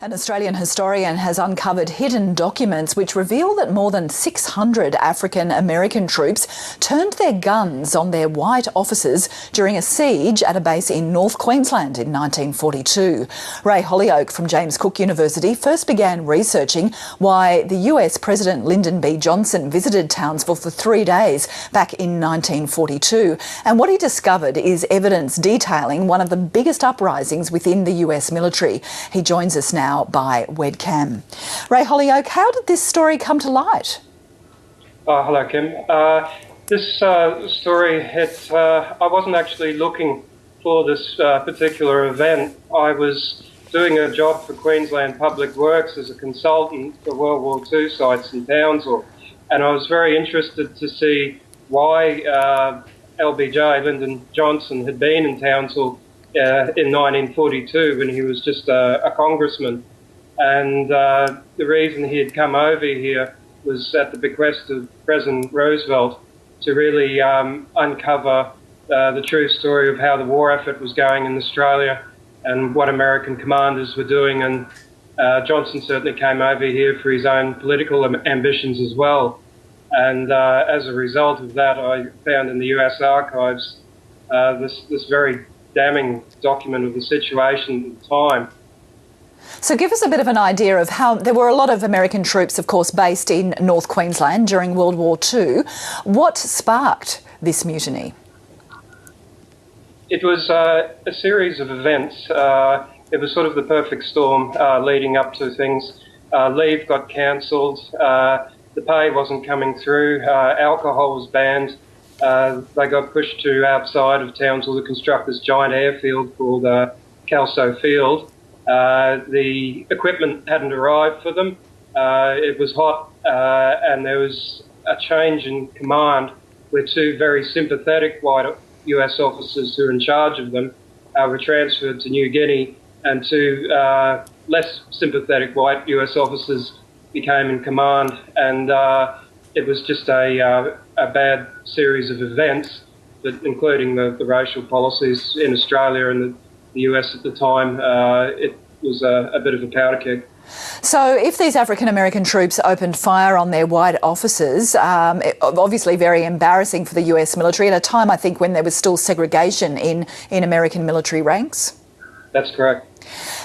An Australian historian has uncovered hidden documents which reveal that more than 600 African American troops turned their guns on their white officers during a siege at a base in North Queensland in 1942. Ray Holyoak from James Cook University first began researching why the US President Lyndon B. Johnson visited Townsville for 3 days back in 1942. And what he discovered is evidence detailing one of the biggest uprisings within the US military. He joins us now by webcam. Ray Holyoak, how did this story come to light? Hello, Kim. This story I wasn't actually looking for this particular event. I was doing a job for Queensland Public Works as a consultant for World War II sites in Townsville, and I was very interested to see why LBJ, Lyndon Johnson, had been in Townsville in 1942 when he was just a congressman. And the reason he had come over here was at the bequest of President Roosevelt to really uncover the true story of how the war effort was going in Australia and what American commanders were doing. And Johnson certainly came over here for his own political ambitions as well. And as a result of that, I found in the US archives this very damning document of the situation at the time. So give us a bit of an idea of how there were a lot of American troops, of course, based in North Queensland during World War II. What sparked this mutiny? It was a series of events. It was sort of the perfect storm leading up to things. Leave got cancelled. The pay wasn't coming through. Alcohol was banned. They got pushed to outside of Townsville to construct this giant airfield called Kelso Field. The equipment hadn't arrived for them. It was hot, and there was a change in command where two very sympathetic white US officers who were in charge of them were transferred to New Guinea, and two less sympathetic white US officers became in command. And it was just a bad series of events, but including the racial policies in Australia and the US at the time. It was a bit of a powder keg. So if these African-American troops opened fire on their white officers, obviously very embarrassing for the US military at a time, I think, when there was still segregation in American military ranks? That's correct.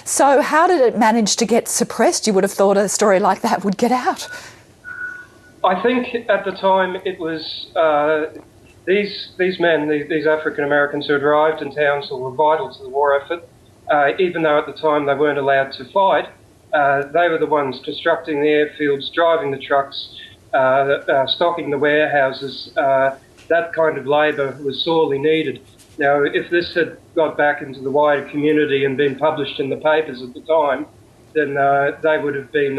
So how did it manage to get suppressed? You would have thought a story like that would get out. I think at the time it was these men, these African-Americans who had arrived in Townsville, were vital to the war effort. Even though at the time they weren't allowed to fight, they were the ones constructing the airfields, driving the trucks, stocking the warehouses. That kind of labour was sorely needed. Now, if this had got back into the wider community and been published in the papers at the time, then they would have been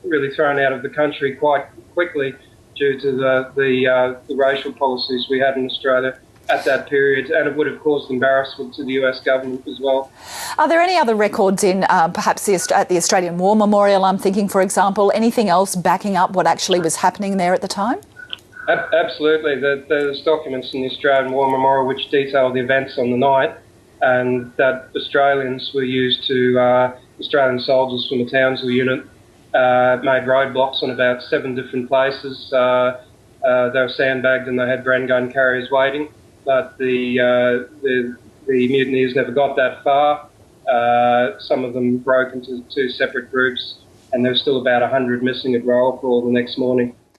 really thrown out of the country quite quickly due to the racial policies we had in Australia at that period, and it would have caused embarrassment to the US government as well. Are there any other records in perhaps at the Australian War Memorial, I'm thinking, for example, anything else backing up what actually was happening there at the time? Absolutely. There's documents in the Australian War Memorial which detail the events on the night, and that Australians were used to, Australian soldiers from the Townsville unit made roadblocks on about 7 different places. They were sandbagged and they had Bren gun carriers waiting. But the mutineers never got that far. Some of them broke into 2 separate groups, and there was still about 100 missing at roll call the next morning.